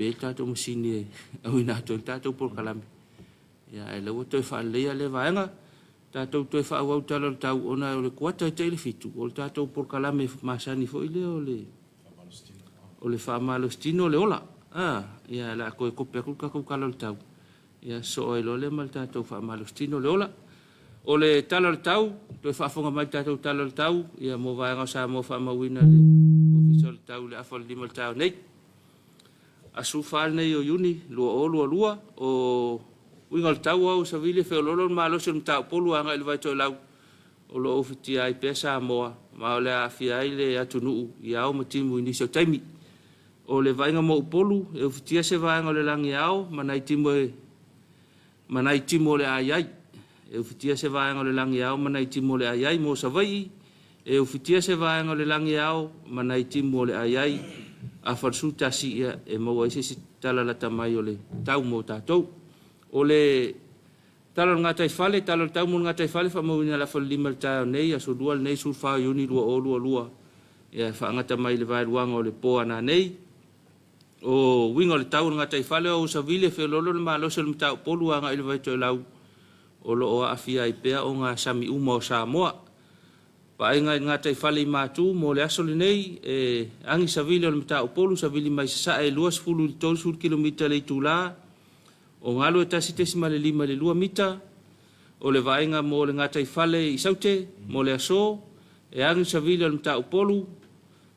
pe tatou masini au ina tatou por kalame ia e lau toi whaalea le vaenga tatou toi whaawau tala le tau ona o le kuata te le fitu o le tatou por kalame masani fo ile o le whaamalostino le ola ia la koe kopea kuka kukala le tau ia so e lo le mal tatou whaamalostino le ola o le tala le tau toi whaafonga mai tatou tala le tau ia mo vaenga sa mo whaamawina le official tau le afal lima le tau nei asu whaal nei o yuni lua o wingal tau au sa vile fe lolo malo se mta polu anga il vai to lau o lo ofiti ai pesa moa ma le afia ile atunu ia o matimu ni so taimi o le vainga mo polu e ofiti se vainga le langi au manai timo le ai e ofiti se vainga le langi au manai timo le ai mo sa vai e ofiti se vainga le langi au manai timo le ai a farsuta si ia e mo ai se tala la tamai o le tau mo tatou o le talo ngata fale talo tau mo ngata fale fa mo ina la fo lima tau nei aso dual nei su fa yuni lua ia fa ngata mai le vai luanga o le po ana nei o winga le tau ngata fale o sa vile fe lolo ma lo sel mta polu anga ile vai to lau o lo o afia i pe o nga sami uma o sa moa pa inga ngata fale ma tu mo le aso le nei e angi sa vile o mta polu sa vile mai sa e luas fulu tol sur kilometer le tula o ngalo e tasi tesi ma le 5 le 2 mita o le vaenga mo le ngata i fale i saute mo le aso e angi sa vile o mta polu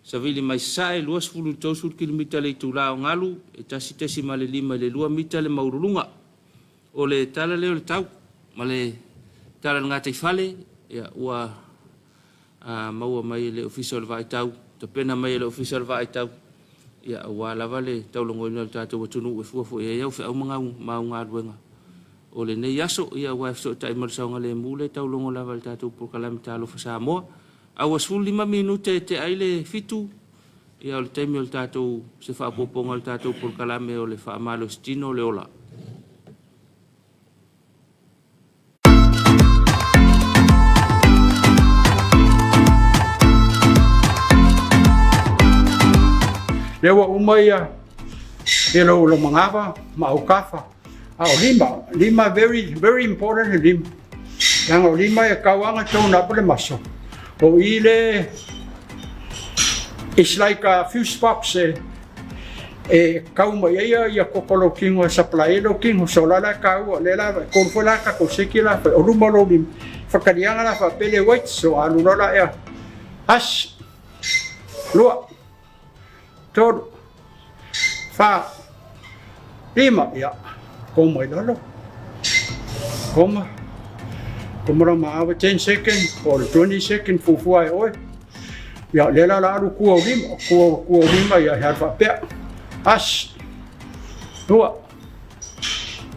sa vile mai sae luas fulu tausul kilomita le tula o ngalu e tasi tesi ma le 5 le 2 mita le maurulunga o le tala leo le tau ma le tala ngata i fale ia ua maua mai le official vai tau to pena mai le official vai tau ia ua lava le taulongo ina le tatou watunu e fuafo e iau fe au maunga aduenga o le nei aso ia ua so tai marsaunga le mule taulongo lava le tatou por kalami talo fa Samoa au asful 5 minute te aile fitu ia o le taimi o le tatou se whaapoponga le tatou por kalame o le whaamalo stino le ola lewa umaya elo lo mangava maukafa au lima very important lima yang lima ya kawanga tona pole maso o ile it's like a few spots kauma ya kokolo kingo supply lo kingo solala kau lela kon fola ka ko sekila o rumalo lim fakadianga la fa pele white so alula ya as lo todo fa lima ya como idolo como rama 10 seconds or 20 seconds fufu ai oi ya lela la ru kuo lima ya harfa pe as dua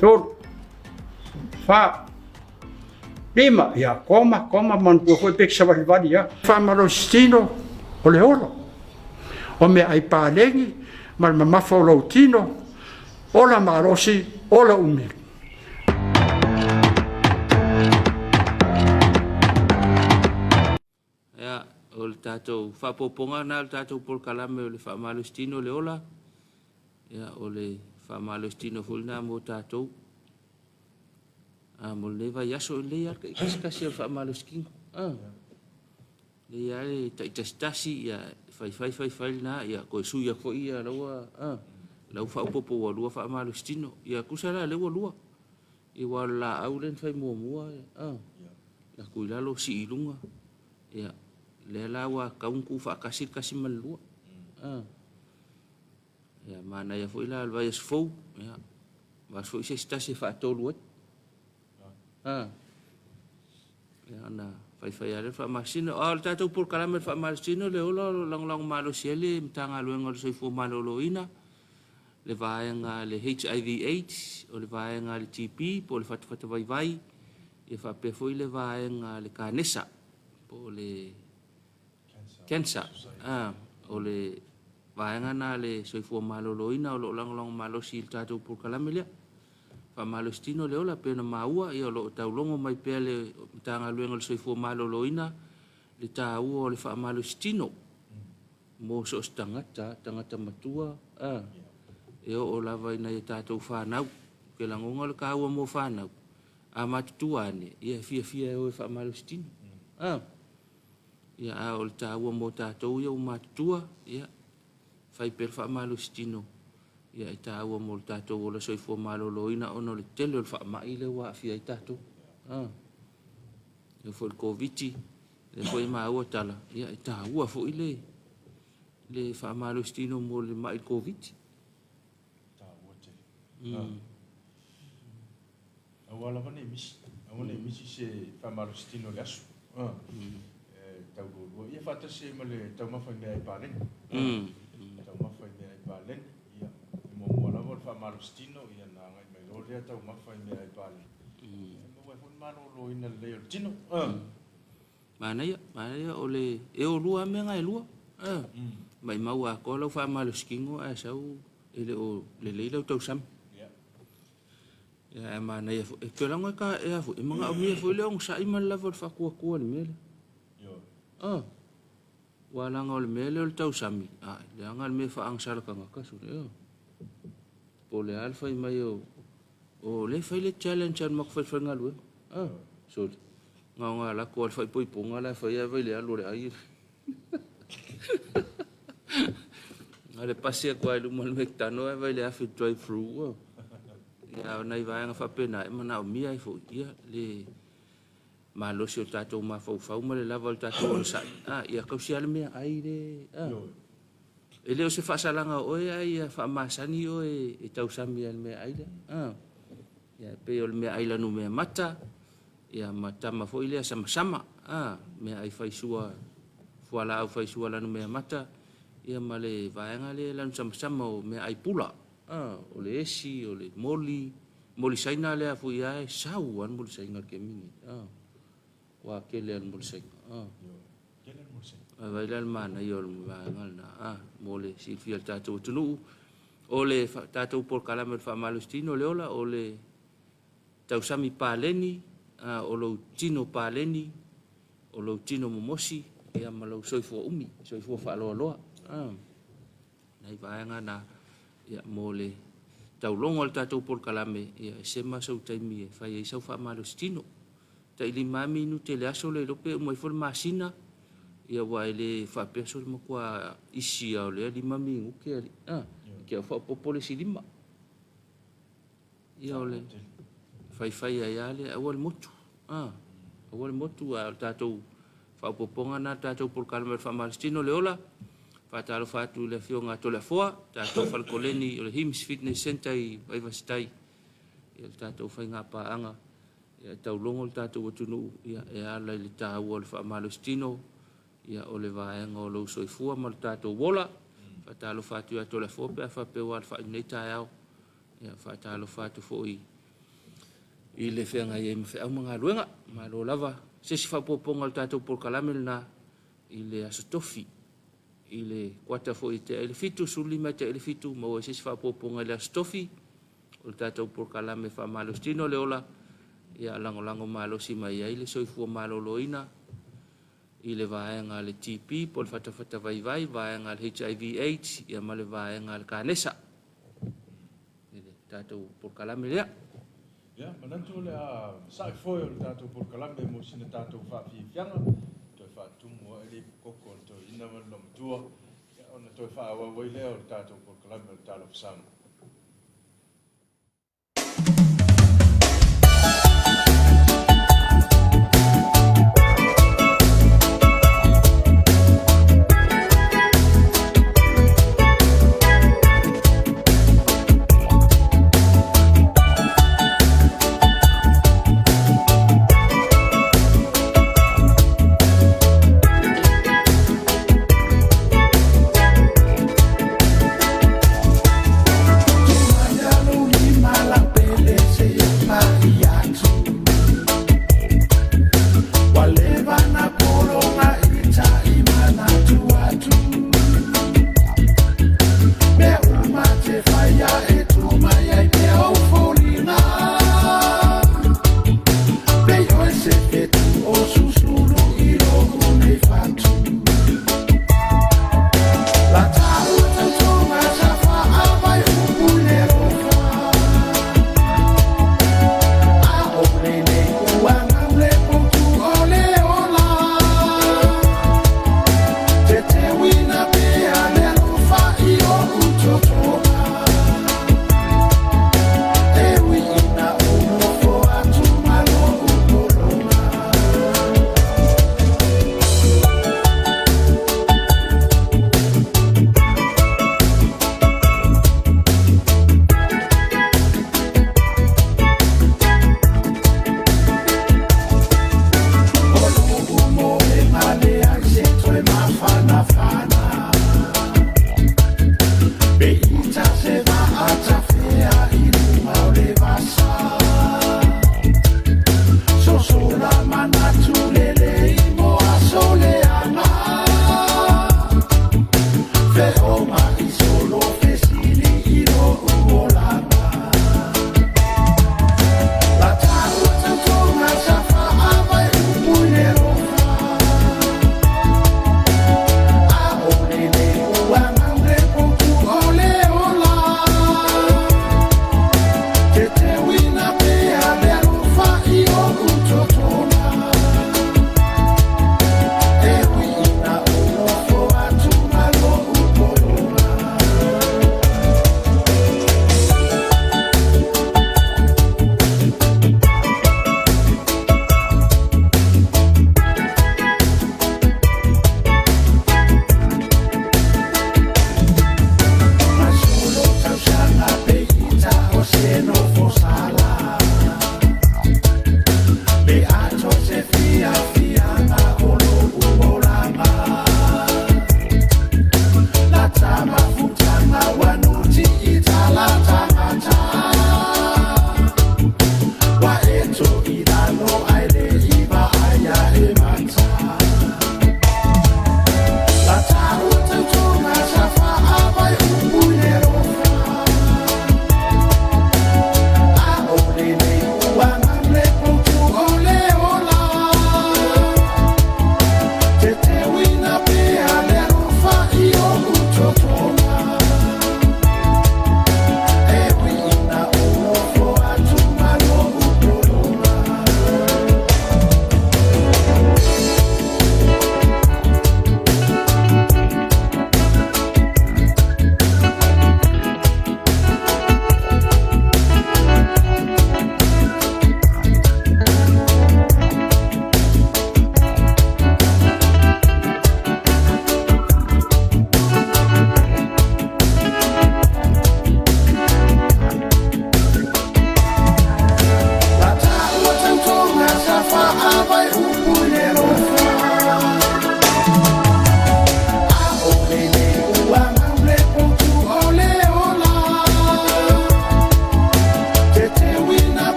todo fa lima ya como man foi peksa vali ya fa malostino oleolo o me ai palengi mal mafolo tino ola marosi ola umi ya o le tatou whapoponga na le tatou por kalame o le whaamalostino le ola ya o le whaamalostino fulna mo tatou mo le vai aso le ar kasi o whaamalostino le ia le taitastasi ia fai na ia ko suia fo ia lawa lau fa popo wa lua fa malostino ia kusala le wa lua i wala aulen fai mo la kuila lo si ilunga ia le lawa kaunku fa kasi mal lua ia mana ia fo ila vai fo ia mas fo se sta se fa tolu ia na fai ale fa masino al tatou por kalame fa masino le ola lang malo siele mtanga luenga so fo malo loina le vaenga le HIV/AIDS o le vaenga le TB po le fatu vai e fa pe foi le vaenga le kanesa po le cancer o le vaenga na le so fo malo loina o lang malo sil tatou por kalame le fa malostino le ola pena maua ia lo taulongo mai pele tanga luenga le soifo malo loina le tau o le fa malostino mo so tangata matua e o lava ina e tātou whanau, ke langonga le kāua mō whanau, a matutua ane, ia fia e o e whaamalo stino. Ia a o le tāua mō tātou ia o matutua, ia, whai per whaamalo stino, ia i tāua mō le tātou o le soifua malo loina ono le tele o le whaamai le wa fia i tātou. Ia fo le COVID-19, le fo i maua tala, ia i tāua fo i le whaamalo stino mō le mai COVID. Awala wane misi se whamaro stino le asu. Tau rōrua. Ia whata se ma le tau mawhai mea i pālen. Tau mawhai mea i pālen. Ia mua lawa le whamaro stino. Ia nā ngai mai rorea tau mawhai mea i pālen. Mua hon maro lo ina leo le tino. Mana ia o le e o lua mea ngai lua. Mai mau a kolau whamaro skingo a sau ele o le leila tau sam. Ya mana ia e ke langa ka e afu e manga mi fo le ong sa i mal level fa ku ni mele. Yo. Wala nga le mele o tau sami. Le anga me fa ang sala ka ka su yo. Po le alfa i mai o le fa le challenge an mak fa fa ngalu. So nga la ko fa poi ponga la fa ia vai le alu le ai. Ale passe ko ai lu mal mektano vai le afi drive through. Ia nei vai nga fa pena mana o mia i fo ia le malo si o tatou ma fau ma le lava o tatou o sa ia ka si ale mea ai le ele o se fa salanga o ia fa masani o e tau sami ale mea ai le ia pe o le mea ai la no mea mata ia mata ma fo ile sama sama mea ai fai sua fuala au fai sua la no mea mata ia male vai nga le la sama sama o mea ai pula o le esi, o le moli saina le afu ia e sau an moli saina ke mingi. Wa ke le an moli saina. Kele moli saina. Vai le mana i o le ngal na. Mole si fia tātou tunu. O le tātou por kalame le whamalustino le ola, o le tausami pāleni, o lo tino pāleni, o lo tino momosi, ia malau soifua umi, soifua whaaloa loa. Nei vaenga na ia mole tau longo le tātou por kalame ia se masau taimi e whai e sau whaamalo stino ta ili mami nu te le aso le lope umai fol masina ia wai le whapeso le makua isi au le ali mami nguke ali kia whapopole si lima ia ole whai ai ale awal motu awal motu a tātou whapoponga na tātou por kalame whaamalo stino le ola Fatalo fatu le fionga to le foa, tātou falkoleni o le Hims Fitness Center i Waivasitai. Ia tātou whainga paanga, ia tau longo le tātou atunu, ia e ala le tāua le whaamalo stino, ia o le vaenga o lau soifua ma le tātou wola. Fatalo fatu ia to le foa, pia whapewa le whainei tai au. Ia fatalo fatu fo i le whianga i e mwhi au mga luenga, ma lo lava. Sesi whapoponga le tātou porkalamel na i le asotofi. I le kwata fo i te elefitu, suli mai te elefitu, mau e sisi whapoponga le astofi, o le tātou por kalame whamalo stino le ola, ia lango malo si mai ai le soifua malo loina, i le vaenga le TP, po le whatawhata vai, vaenga le HIV/AIDS, ia ma le vaenga le kānesa. I le tātou por kalame lea. Ia, manantu le a sai foi o le tātou por kalame mo sina tātou whawhiwhianga, tumu ele koko to ina lo mtua ona to fa wa wa leo tato por club talo sam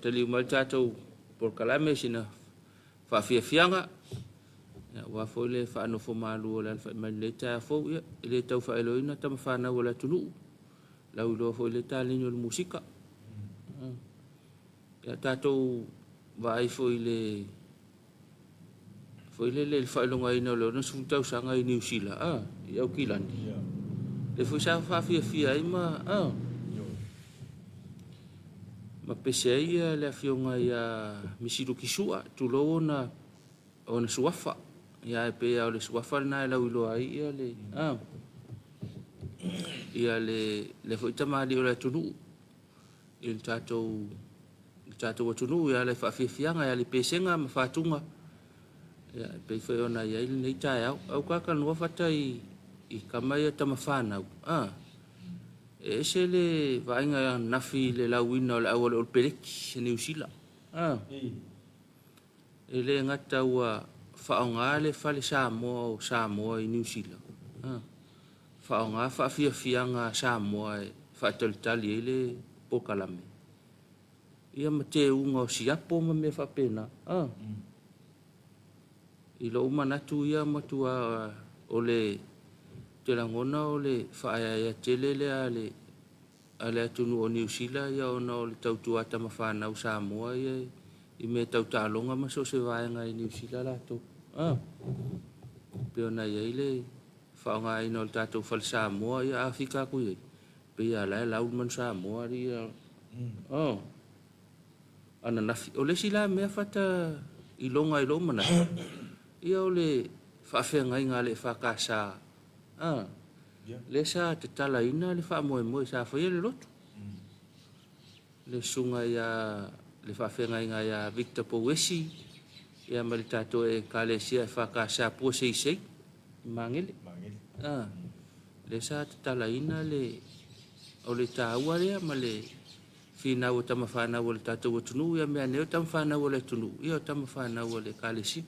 tali mal tatou por kalame sina fa fianga wa fo le fa no fo malu la fa mal le ta fo le tau fa eloina tam fa na wala tulu la ulo fo le ta le musika ya tatou vai fo le fa longa ina lo no su tau sanga i New Zealand ya ukilandi le fo sa fa fia ima ma pese ia le afionga ia misiru kisua tulo ona suafa ia pe ia le suafa na la ulo ai ia le foi tama di ola tunu il tato tunu ia le fa fianga ia le pesenga ma fatunga ia pe foi ona ia il nei tai au ka no fatai i kamai tama fana ese le vainga nafi le lawina le awal ol peleki New Zealand ele ngata wa faonga le fale Samoa i New Zealand faonga fa fianga Samoa fa toltali ele pokalame ia mate unga siapo me fa pena ilo manatu ia matua ole telangona ole fa ya telele ale tunu o New Zealand ya ona ole tautua tama fana u Samoa ia i me tautalonga ma so se vaenga i New Zealand la to pe ona ia ile fa nga ino tatou fal Samoa ia Afrika ku ia pe ia la man Samoa ia Oh. Ana nafi. O le sila mea fata ilonga ilo mana. Ia o le whaafenga inga le whakasa. Le sa te tala ina le wha moe moe sa whaia le roto. Le sunga ia le whaafenga inga ia Victor Powesi. Ia mali tato e kale sia whakasa pua sei sei. Mangele. Le sa te tala ina le o le tāua lea ma le whina o tama whanau o le tātou o tunu. Ia mea neo tama whanau o le tunu. Ia o tama whanau o le kale si.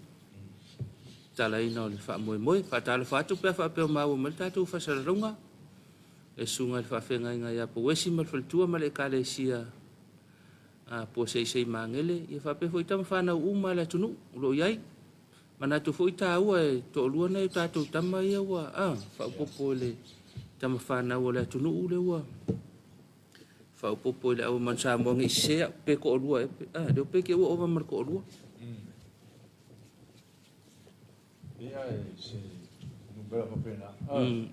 Tala ina o le wha moe moe. Whatala whatu pia wha peo mau ma le tātou whasararunga. E sunga le whawhenga inga ia Powesi ma le whalitua ma le kale sia. Po sei sei mangele. Ia wha peo fo i tama whanau uma le tunu. Ulo iai. Mana tu fo i tāua e to lua nei tātou tama ia ua. Whaupopo le tama whanau o le tunu u le ua. Whaupopo le au man sa moangi sea pe ko lua. Leo pe ke ua ova mar ko lua. Ia e se nubera papena.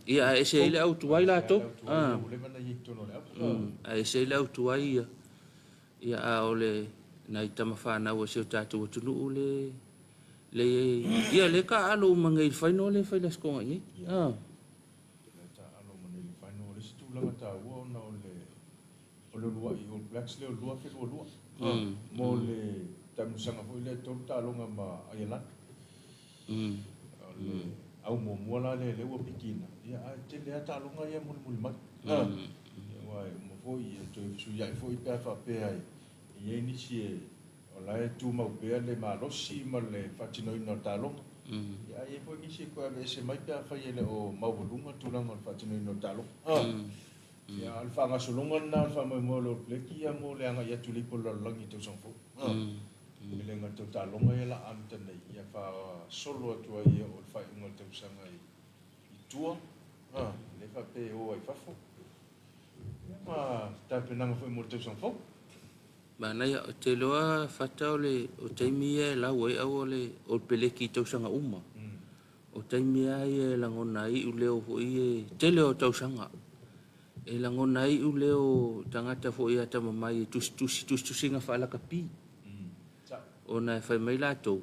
Ia e se ile au tuai la to. Le mana i tono le au. E se ile au tuai ia. Ia a ole nai tama whanau o seo tātou o tunu u le. Ia le ka alo mangai whaino le whaila skonga ngi. Langa ta ua na o le lua i o blacks le o lua fe o lua. Mo le tamusanga foi le tolu ta longa ma ayala. Au mo mo la le ua pikina. Ia te le ta longa ia mo mo mai. Ia wai mo foi e to su ia foi pa fa pe ai. Ia ni si e o la e tu mau pe le ma lo si ma le fatino no ta longa. Ia e foi ni si ko ave se mai pa fa ile o mau volunga tu langa fatino no ta longa. Ya alfa nga solongan na alfa mo lo pleki ya mo le nga ya tuli po lo langi to song fo. Le nga to ta longa ya la amta nei ya fa solo to ya o fa ngo to sanga i tua. Le fa pe o ai fa fo. Ma ta pe na fo mo to song fo. Ba na ya te loa fata ole o taimi e la we o le o peleki to sanga uma. O taimi ai la ngona i u le o fo i te le o to sanga. E langona i u leo tangata fo ia tama mai tusi nga whaala ka pi. O na e whai mai lato.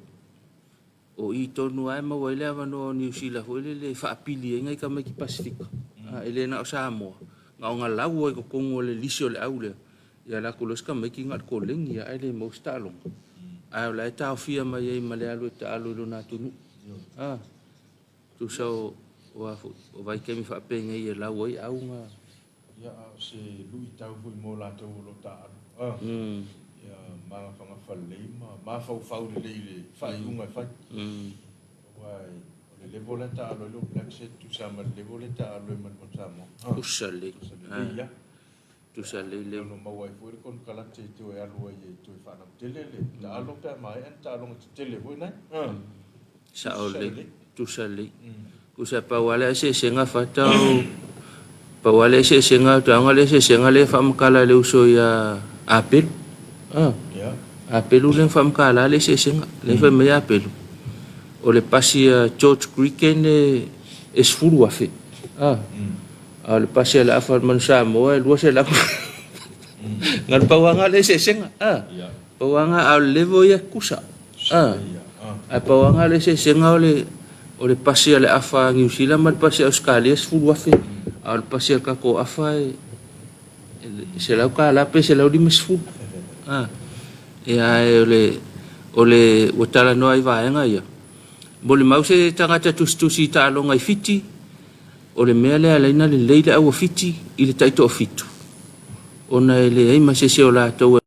O i tonu ai ma waile awa no New Zealand fo ile le whaapili e ngai ka mai ki Pasifika. Ele na o Samoa. Nga o ngā lau ai ko kongo le lisio le au le. Ia la kulos ka mai ki ngat ko lengi a ele mo stalong. Ai o la e tau fia mai e ma le alu e ta alu lo na tunu. Tu sao o vai kemi whaapenga i e lau ai au nga. Ya se lui tau foi mo la tau lo ta. Ya ma fa le ma fa le fa unga fa. Wai le levoleta lo black set tu sa ma levoleta lo man sa mo. Usale. Ya. Tu sale le no ma wai foi kon kala te tu e alu e tu fa na tele le. Ta lo pe mai en ta lo tele foi na. Sa ole tu sale. Ku sa pa wala se senga fatau. Pa wale se senga tu angale se senga le fam kala le uso ya apel. Ya. Apel le fam kala le se senga le fam ya apel. O le pasi George Creek ne es fulu afe. Le pasi la afa man sa mo e lo se la. Ngal pa wanga le se senga. Pa wanga al levo ya kusa. Pa wanga le se senga o le pasi le afa New Zealand man pasi Australia es fulu afe. Al pasir ka ko afai se la ka la pe se la di mesfu e ai ole wotala no ai vai nga ia boli mau se tangata tusi ta lo ngai fiti ole mele ala ina le leile au fiti ile taito fitu ona ele ai ma se se ola to